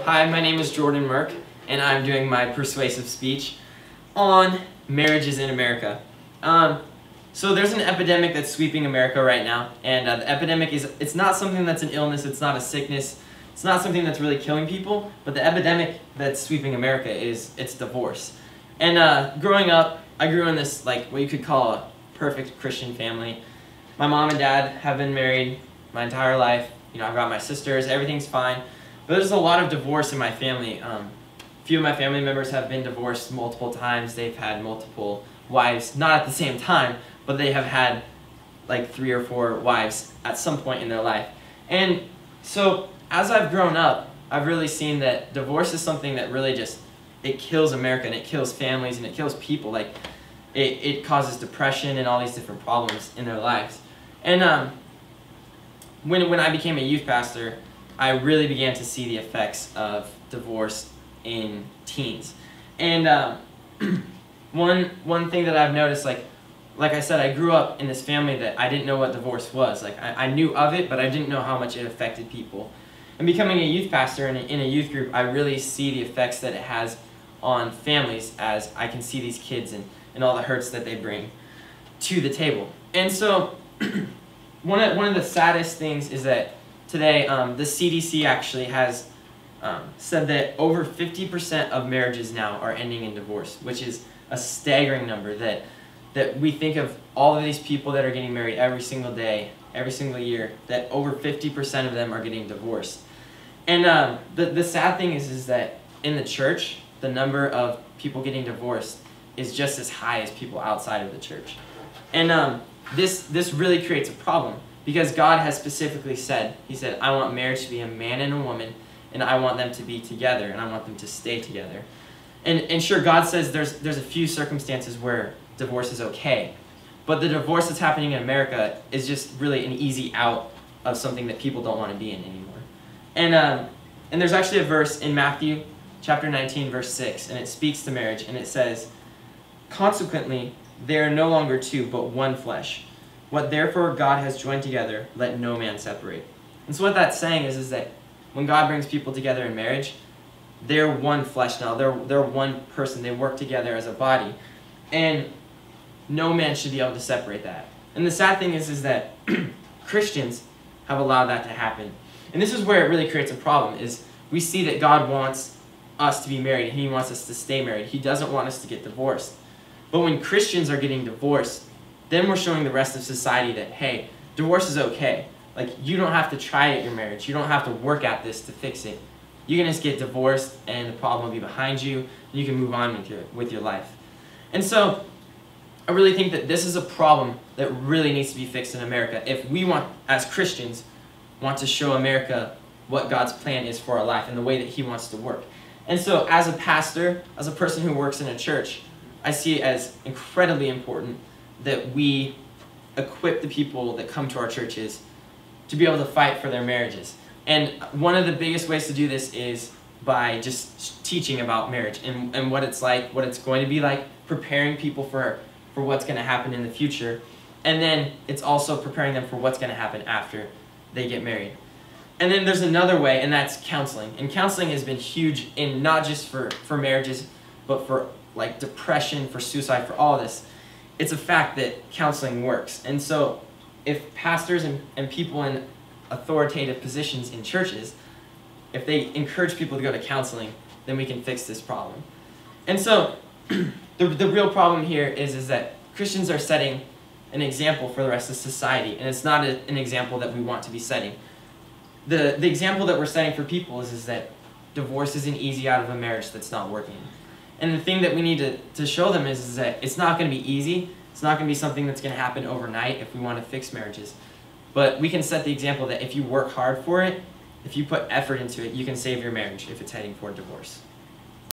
Hi, my name is Jordan Merck, and I'm doing my persuasive speech on marriages in America. So there's an epidemic that's sweeping America right now, and the epidemic it's not something that's an illness, it's not a sickness, it's not something that's really killing people, but the epidemic that's sweeping America it's divorce. And growing up, I grew in this, like, what you could call a perfect Christian family. My mom and dad have been married my entire life. You know, I've got my sisters, everything's fine. But there's a lot of divorce in my family. A few of my family members have been divorced multiple times. They've had multiple wives, not at the same time, but they have had like 3 or 4 wives at some point in their life. And so as I've grown up, I've really seen that divorce is something that really it kills America, and it kills families, and it kills people. Like, it causes depression and all these different problems in their lives. And when I became a youth pastor, I really began to see the effects of divorce in teens. And one thing that I've noticed, like I said, I grew up in this family that I didn't know what divorce was. Like, I knew of it, but I didn't know how much it affected people. And becoming a youth pastor in a youth group, I really see the effects that it has on families, as I can see these kids and all the hurts that they bring to the table. And so one of the saddest things is that today, the CDC actually has said that over 50% of marriages now are ending in divorce, which is a staggering number. That we think of all of these people that are getting married every single day, every single year, that over 50% of them are getting divorced. And the sad thing is that in the church, the number of people getting divorced is just as high as people outside of the church. And this really creates a problem, because God has specifically said, He said, I want marriage to be a man and a woman, and I want them to be together, and I want them to stay together. And sure, God says there's a few circumstances where divorce is okay, but the divorce that's happening in America is just really an easy out of something that people don't want to be in anymore. And there's actually a verse in Matthew chapter 19, verse 6, and it speaks to marriage, and it says, consequently, they are no longer two, but one flesh. What therefore God has joined together, let no man separate. And so what that's saying is that when God brings people together in marriage, they're one flesh now. They're one person. They work together as a body. And no man should be able to separate that. And the sad thing is that Christians have allowed that to happen. And this is where it really creates a problem, is we see that God wants us to be married, and He wants us to stay married. He doesn't want us to get divorced. But when Christians are getting divorced, then we're showing the rest of society that, hey, divorce is okay. Like, you don't have to try at your marriage. You don't have to work at this to fix it. You can just get divorced, and the problem will be behind you, and you can move on with your life. And so I really think that this is a problem that really needs to be fixed in America if we want, as Christians, want to show America what God's plan is for our life and the way that He wants to work. And so as a pastor, as a person who works in a church, I see it as incredibly important that we equip the people that come to our churches to be able to fight for their marriages. And one of the biggest ways to do this is by just teaching about marriage and what it's like, what it's going to be like, preparing people for what's going to happen in the future. And then it's also preparing them for what's going to happen after they get married. And then there's another way, and that's counseling. And counseling has been huge, in not just for marriages, but for like depression, for suicide, for all this. It's a fact that counseling works. And so if pastors and people in authoritative positions in churches, if they encourage people to go to counseling, then we can fix this problem. And so the real problem here is that Christians are setting an example for the rest of society, and it's not an example that we want to be setting. The example that we're setting for people is that divorce isn't easy out of a marriage that's not working. And the thing that we need to show them is that it's not going to be easy. It's not going to be something that's going to happen overnight if we want to fix marriages. But we can set the example that if you work hard for it, if you put effort into it, you can save your marriage if it's heading for divorce.